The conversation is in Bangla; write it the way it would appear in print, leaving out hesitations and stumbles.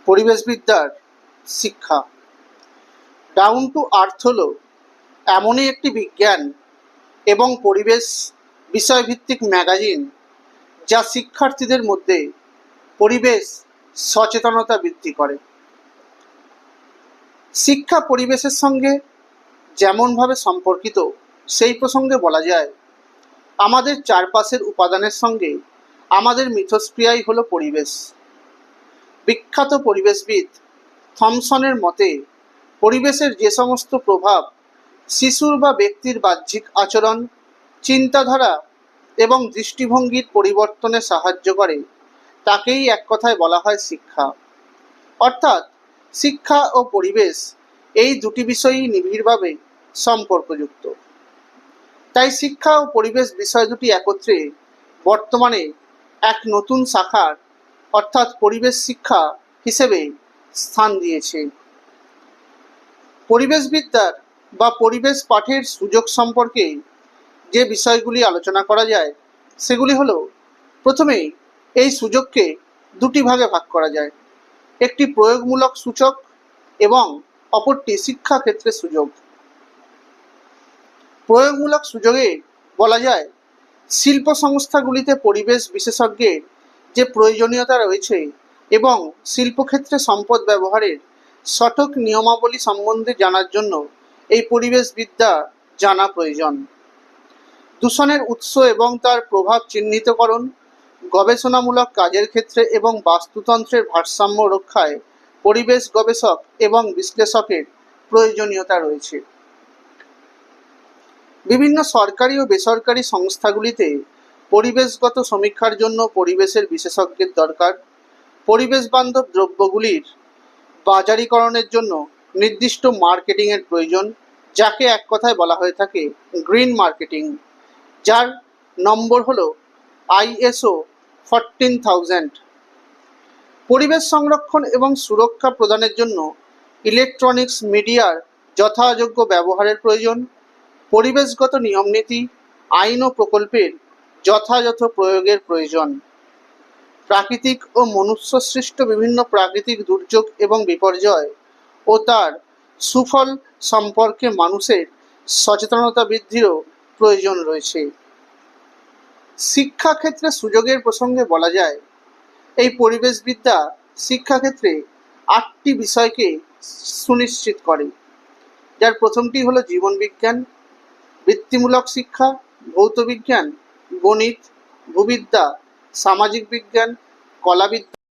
পরিবেশবিদ্যার শিক্ষা। ডাউন টু আর্থ হলো এমনই একটি বিজ্ঞান এবং পরিবেশ বিষয়ভিত্তিক ম্যাগাজিন যা শিক্ষার্থীদের মধ্যে পরিবেশ সচেতনতা বৃদ্ধি করে। শিক্ষা পরিবেশের সঙ্গে যেমনভাবে সম্পর্কিত সেই প্রসঙ্গে বলা যায়, আমাদের চারপাশের উপাদানের সঙ্গে আমাদের মিথস্ক্রিয়াই হলো পরিবেশ। বিখ্যাত পরিবেশবিদ থমসনের মতে, পরিবেশের যে সমস্ত প্রভাব শিশুর বা ব্যক্তির বাহ্যিক আচরণ, চিন্তাধারা এবং দৃষ্টিভঙ্গির পরিবর্তনে সাহায্য করে তাকেই এক কথায় বলা হয় শিক্ষা। অর্থাৎ শিক্ষা ও পরিবেশ এই দুটি বিষয়ই নিবিড়ভাবে সম্পর্কযুক্ত। তাই শিক্ষা ও পরিবেশ বিষয় দুটি একত্রে বর্তমানে এক নতুন শাখার অর্থাৎ পরিবেশ শিক্ষা হিসেবে স্থান দিয়েছে। পরিবেশবিদ্যার বা পরিবেশ পাঠের সুযোগ সম্পর্কে যে বিষয়গুলি আলোচনা করা যায় সেগুলি হলো, প্রথমেই এই সুযোগকে দুটি ভাগে ভাগ করা যায়। একটি প্রয়োগমূলক সূচক এবং অপরটি শিক্ষাক্ষেত্রের সুযোগ। প্রয়োগমূলক সুযোগে বলা যায়, শিল্প সংস্থাগুলিতে পরিবেশ বিশেষজ্ঞের যে প্রয়োজনীয়তা রয়েছে এবং শিল্পক্ষেত্রে সম্পদ ব্যবহারের সঠিক নিয়মাবলী সম্বন্ধে জানার জন্য এই পরিবেশবিদ্যা জানা প্রয়োজন। দূষণের উৎস এবং তার প্রভাব চিহ্নিতকরণ, গবেষণামূলক কাজের ক্ষেত্রে এবং বাস্তুতন্ত্রের ভারসাম্য রক্ষায় পরিবেশ গবেষক এবং বিশ্লেষকের প্রয়োজনীয়তা রয়েছে। বিভিন্ন সরকারি ও বেসরকারি সংস্থাগুলিতে পরিবেশগত সমীক্ষার জন্য পরিবেশের বিশেষজ্ঞের দরকার। পরিবেশ বান্ধব দ্রব্যগুলির বাজারিকরণের জন্য নির্দিষ্ট মার্কেটিংয়ের প্রয়োজন, যাকে এক কথায় বলা হয়ে থাকে গ্রিন মার্কেটিং, যার নম্বর হলো ISO 14000। পরিবেশ সংরক্ষণ এবং সুরক্ষা প্রদানের জন্য ইলেকট্রনিক্স মিডিয়ার যথাযোগ্য ব্যবহারের প্রয়োজন। পরিবেশগত নিয়মনীতি, আইন ও প্রকল্পের যথাযথ প্রয়োগের প্রয়োজন। প্রাকৃতিক ও মনুষ্যসৃষ্ট বিভিন্ন প্রাকৃতিক দুর্যোগ এবং বিপর্যয় ও তার সুফল সম্পর্কে মানুষের সচেতনতা বৃদ্ধিরও প্রয়োজন রয়েছে। শিক্ষাক্ষেত্রে সুযোগের প্রসঙ্গে বলা যায়, এই পরিবেশবিদ্যা শিক্ষাক্ষেত্রে 8টি বিষয়কে সুনিশ্চিত করে, যার প্রথমটি হলো জীবনবিজ্ঞান, বৃত্তিমূলক শিক্ষা, ভৌতবিজ্ঞান, গণিত, ভূবিদ্যা, সামাজিক বিজ্ঞান, কলাবিদ্যা